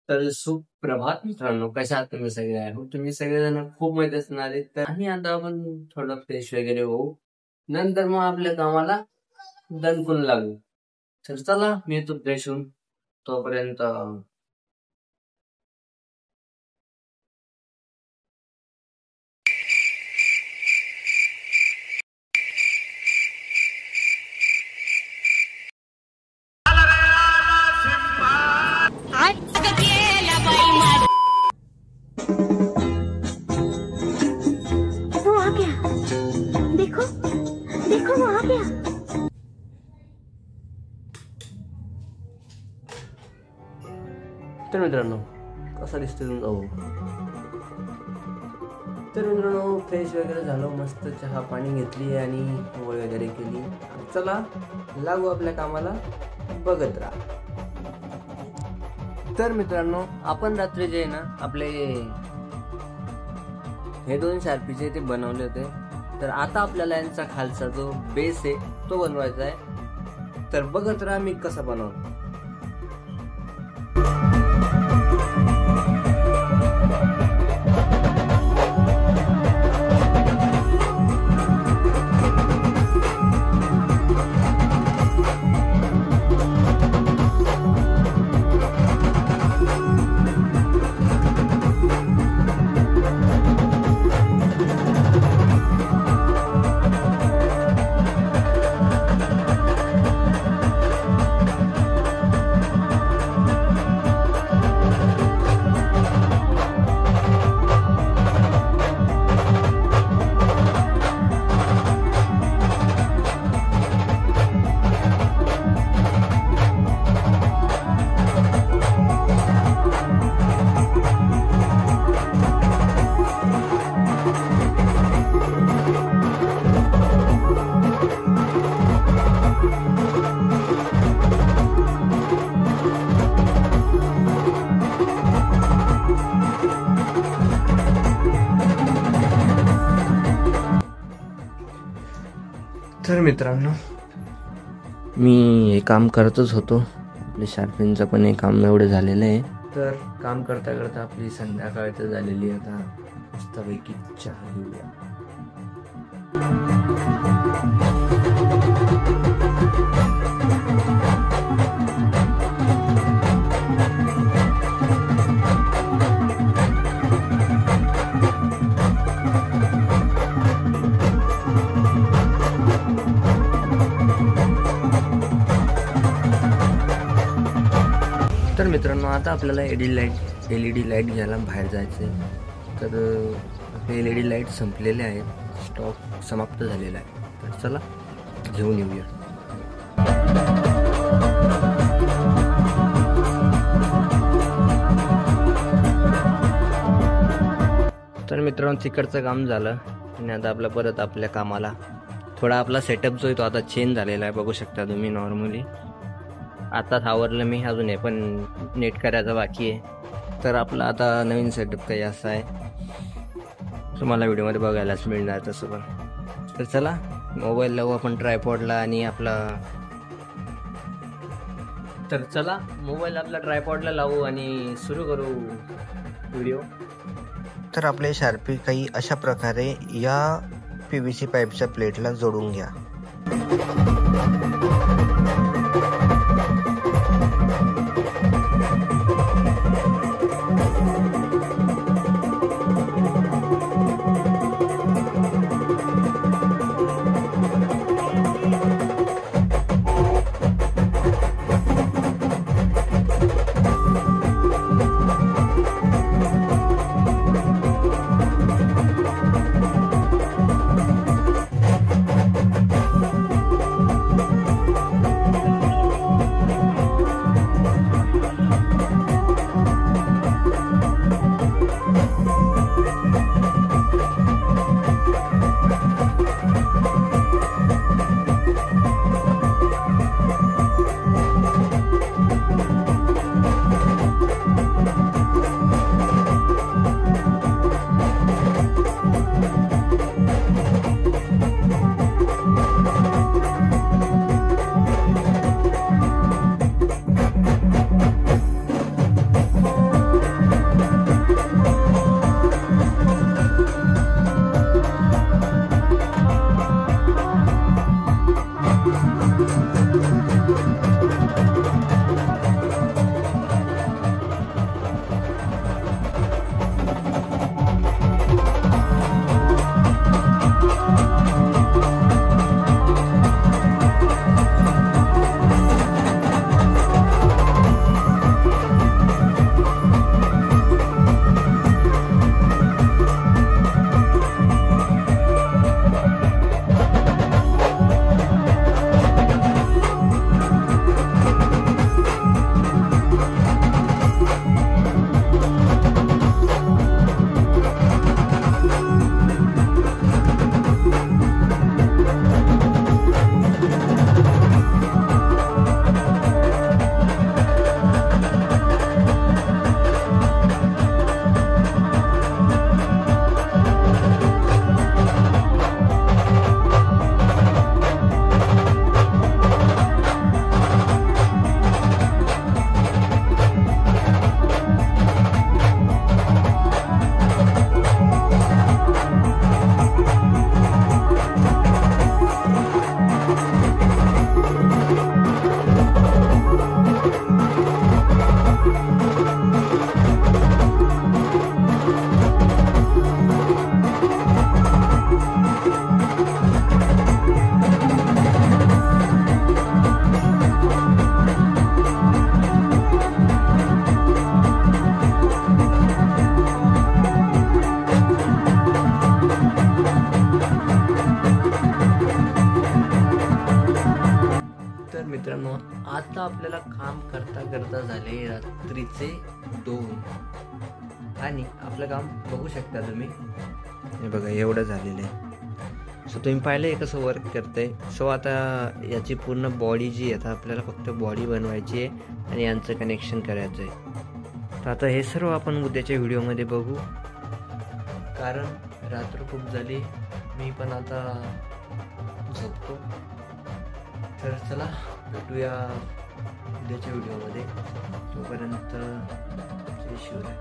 तर सुप्रभात मित्रांनो, कशा आहात तुम्ही सगळे? आहे तुम्ही सगळेजण खूप मजेत असणार आहेत. तर आणि आता आपण थोडं फ्रेश वगैरे होऊ, नंतर मग आपल्या कामाला दणकून लागू. तर चला, मी येतो फ्रेश होऊन. तोपर्यंत वो आ गया। देखो देखो वो आ गया। तर मित्रांनो, कसा दिसतोय तुमचा भाऊ? तर मित्रांनो, फ्रेश वगैरे झालो, मस्त चहा पाणी घेतली आणि आंघोळ वगैरे केली. चला लागू आपल्या कामाला, बघत राहा. तर मित्रांनो, आपण रात्री जे आहे ना आपले हे 2 शार्पीचे ते बनवले होते. तर आता आपल्याला यांचा खालचा जो बेस आहे तो बनवायचा आहे. तर बघत राहा मी कसा बनवतो. तर मित्रांनो, मी हे काम करतच होतो. आपल्या शार्पिनचं पण हे काम एवढं झालेलं आहे. तर काम करता करता आपली संध्याकाळ तर झालेली. आता मस्तपैकी चहा घेऊया. तर मित्रांनो, आता आपल्याला एलईडी लाईट घ्यायला बाहेर जायचं आहे. तर LED लाईट संपलेले आहेत, स्टॉक समाप्त झालेला आहे. तर चला घेऊन येऊया. तर मित्रांनो, तिकडचं काम झालं आणि आता आपलं परत आपल्या कामाला. थोडा आपला सेटअप जो आहे तो आता चेंज झालेला आहे, बघू शकता तुम्ही. नॉर्मली आताच आवरलं मी, अजून हे पण नेट करायचं बाकी आहे. तर आपला आता नवीन सेटअप काही असा आहे, तुम्हाला व्हिडिओमध्ये बघायलाच मिळणार तसं पण. तर चला मोबाईल लावू आपण ट्रायपॉडला आणि आपला मोबाईल आपला ट्रायपॉडला लावू आणि सुरू करू व्हिडिओ. तर आपले शार्पी काही अशा प्रकारे या PVC पाईपच्या प्लेटला जोडून घ्या. आपल्याला काम करता करता झाले रात्रीचे 2 आणि आपलं काम बघू शकता तुम्ही. हे बघा एवढं झालेलं आहे. सो तुम्ही पाहिलं आहे कसं वर्क करतंय. सो आता याची पूर्ण बॉडी जी आहे, आता आपल्याला फक्त बॉडी बनवायची आहे आणि यांचं कनेक्शन करायचं आहे. तर आता हे सर्व आपण उद्याच्या व्हिडिओमध्ये बघू, कारण रात्र खूप झाली. मी पण आता झोपतो. तर चला भेटूया उद्याच्या व्हिडिओमध्ये. तोपर्यंत जय शिवराय.